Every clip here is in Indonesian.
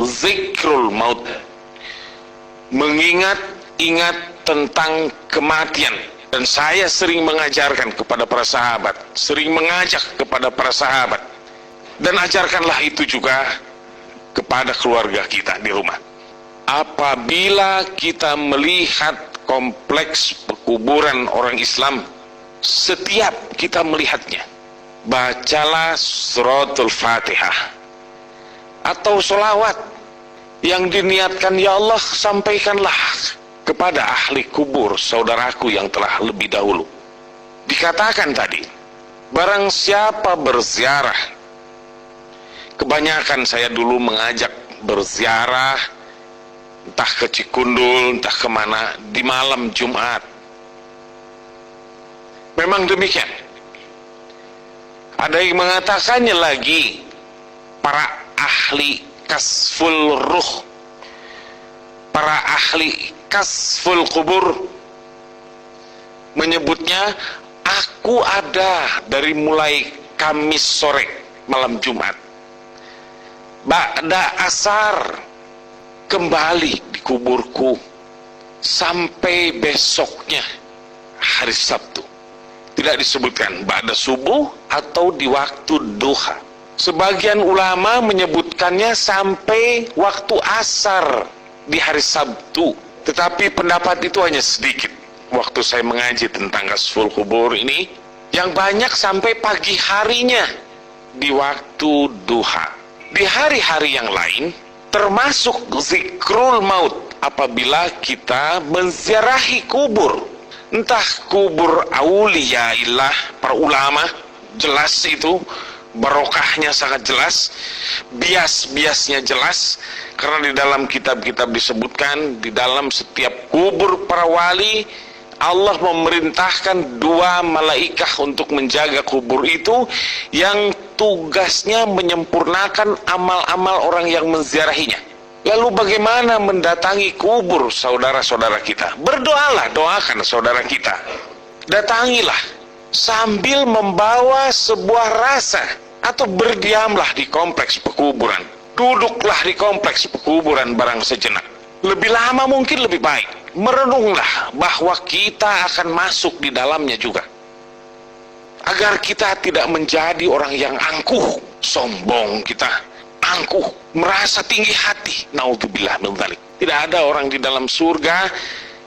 zikrul maut, mengingat tentang kematian. Dan saya sering mengajarkan kepada para sahabat, sering mengajak kepada para sahabat, dan ajarkanlah itu juga kepada keluarga kita di rumah. Apabila kita melihat kompleks pekuburan orang Islam, setiap kita melihatnya, bacalah suratul Fatihah atau sholawat yang diniatkan, ya Allah, sampaikanlah kepada ahli kubur saudaraku yang telah lebih dahulu. Dikatakan tadi, barang siapa berziarah, kebanyakan saya dulu mengajak berziarah, entah ke Cikundul, entah kemana, di malam Jumat. Memang demikian. Ada yang mengatakannya lagi, para ahli kasful ruh, para ahli kasful kubur menyebutnya, aku ada dari mulai Kamis sore malam Jumat, ba'da asar kembali di kuburku sampai besoknya hari Sabtu. Tidak disebutkan ba'da subuh atau di waktu duha. Sebagian ulama menyebutkannya sampai waktu asar di hari Sabtu. Tetapi pendapat itu hanya sedikit. Waktu saya mengaji tentang kasful kubur ini, yang banyak sampai pagi harinya di waktu duha. Di hari-hari yang lain, termasuk zikrul maut apabila kita menziarahi kubur. Entah kubur auliyaillah, para ulama, jelas itu, barokahnya sangat jelas, bias-biasnya jelas, karena di dalam kitab-kitab disebutkan, di dalam setiap kubur para wali, Allah memerintahkan 2 malaikah untuk menjaga kubur itu, yang tugasnya menyempurnakan amal-amal orang yang menziarahinya. Lalu bagaimana mendatangi kubur saudara-saudara kita? Berdoalah, doakan saudara kita. Datangilah sambil membawa sebuah rasa, atau berdiamlah di kompleks pekuburan. Duduklah di kompleks pekuburan barang sejenak. Lebih lama mungkin lebih baik. Merenunglah bahwa kita akan masuk di dalamnya juga. Agar kita tidak menjadi orang yang angkuh, sombong kita, angkuh, merasa tinggi hati. Naudzubillah min dzalik. Tidak ada orang di dalam surga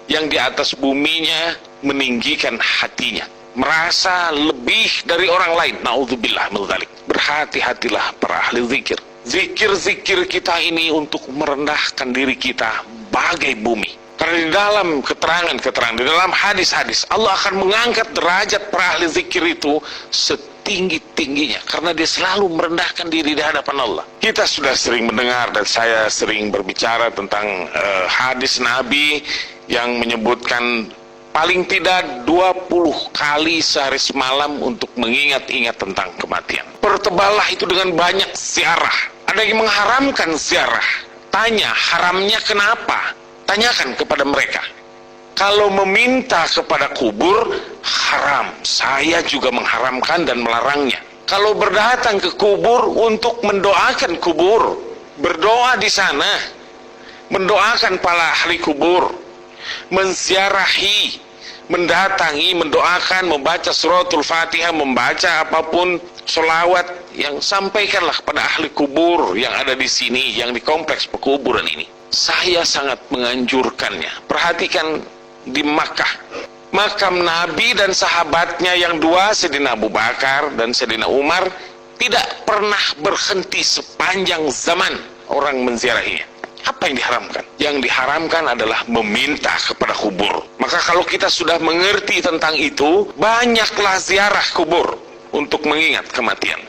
yang di atas buminya meninggikan hatinya, merasa lebih dari orang lain. Naudzubillah min dzalik. Berhati-hatilah para ahli zikir. Zikir-zikir kita ini untuk merendahkan diri kita bagai bumi. Karena di dalam keterangan-keterangan, di dalam hadis-hadis, Allah akan mengangkat derajat para ahli zikir itu setinggi-tingginya, karena dia selalu merendahkan diri di hadapan Allah. Kita sudah sering mendengar, dan saya sering berbicara tentang hadis Nabi yang menyebutkan paling tidak 20 kali sehari semalam untuk mengingat-ingat tentang kematian. Perteballah itu dengan banyak ziarah. Ada yang mengharamkan ziarah. Tanya, haramnya kenapa? Tanyakan kepada mereka. Kalau meminta kepada kubur, haram. Saya juga mengharamkan dan melarangnya. Kalau berdatang ke kubur untuk mendoakan kubur, berdoa di sana, mendoakan para ahli kubur, menziarahi, mendatangi, mendoakan, membaca suratul Fatihah, membaca apapun, sholawat, yang sampaikanlah kepada ahli kubur yang ada di sini, yang di kompleks pekuburan ini. Saya sangat menganjurkannya. Perhatikan di Makkah, makam Nabi dan sahabatnya yang 2, Sayyidina Abu Bakar dan Sayyidina Umar, tidak pernah berhenti sepanjang zaman orang menziarahinya. Apa yang diharamkan? Yang diharamkan adalah meminta kepada kubur. Maka kalau kita sudah mengerti tentang itu, banyaklah ziarah kubur untuk mengingat kematian.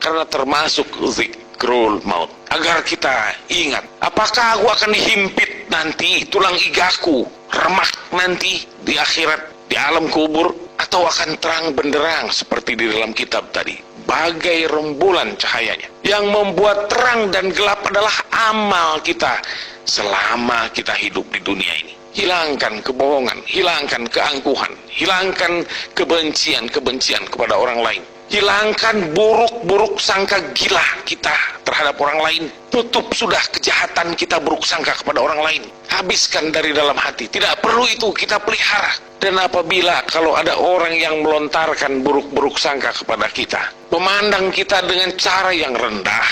Karena termasuk zikrul maut. Agar kita ingat, apakah aku akan dihimpit nanti tulang igaku, remak nanti di akhirat, di alam kubur, atau akan terang benderang seperti di dalam kitab tadi, bagai rembulan cahayanya. Yang membuat terang dan gelap adalah amal kita selama kita hidup di dunia ini. Hilangkan kebohongan, hilangkan keangkuhan, hilangkan kebencian-kebencian kepada orang lain. Hilangkan buruk-buruk sangka gila kita terhadap orang lain. Tutup sudah kejahatan kita buruk sangka kepada orang lain. Habiskan dari dalam hati. Tidak perlu itu kita pelihara. Dan apabila kalau ada orang yang melontarkan buruk-buruk sangka kepada kita, memandang kita dengan cara yang rendah,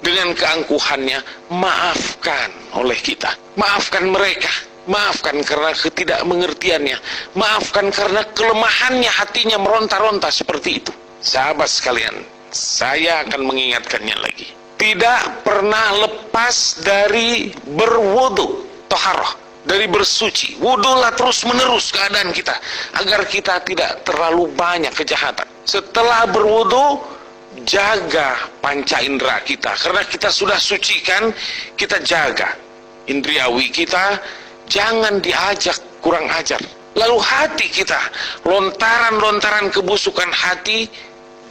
dengan keangkuhannya, maafkan oleh kita. Maafkan mereka. Maafkan karena ketidakmengertiannya. Maafkan karena kelemahannya, hatinya meronta-ronta seperti itu. Sahabat sekalian, saya akan mengingatkannya lagi. Tidak pernah lepas dari berwudu, toharoh, dari bersuci. Wudulah terus menerus keadaan kita, agar kita tidak terlalu banyak kejahatan. Setelah berwudu, jaga panca indera kita. Karena kita sudah sucikan, kita jaga indriawi kita. Jangan diajak kurang ajar. Lalu hati kita, lontaran-lontaran kebusukan hati,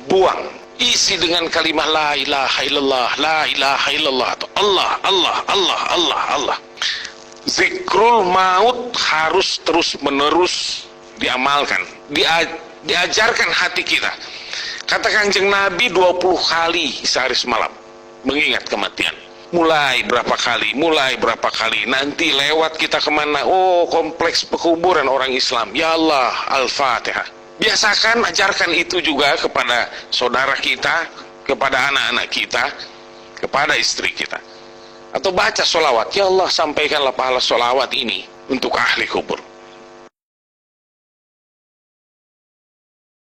buang, isi dengan kalimah la ilaha illallah, la ilaha illallah, atau Allah, Allah, Allah, Allah, Allah. Zikrul maut harus terus menerus diamalkan, diajarkan hati kita. Kata Kanjeng Nabi 20 kali sehari semalam mengingat kematian. Mulai berapa kali, nanti lewat kita kemana? Oh, kompleks pekuburan orang Islam. Ya Allah, Al-Fatihah. Biasakan, ajarkan itu juga kepada saudara kita, kepada anak-anak kita, kepada istri kita. Atau baca sholawat. Ya Allah, sampaikanlah pahala sholawat ini untuk ahli kubur.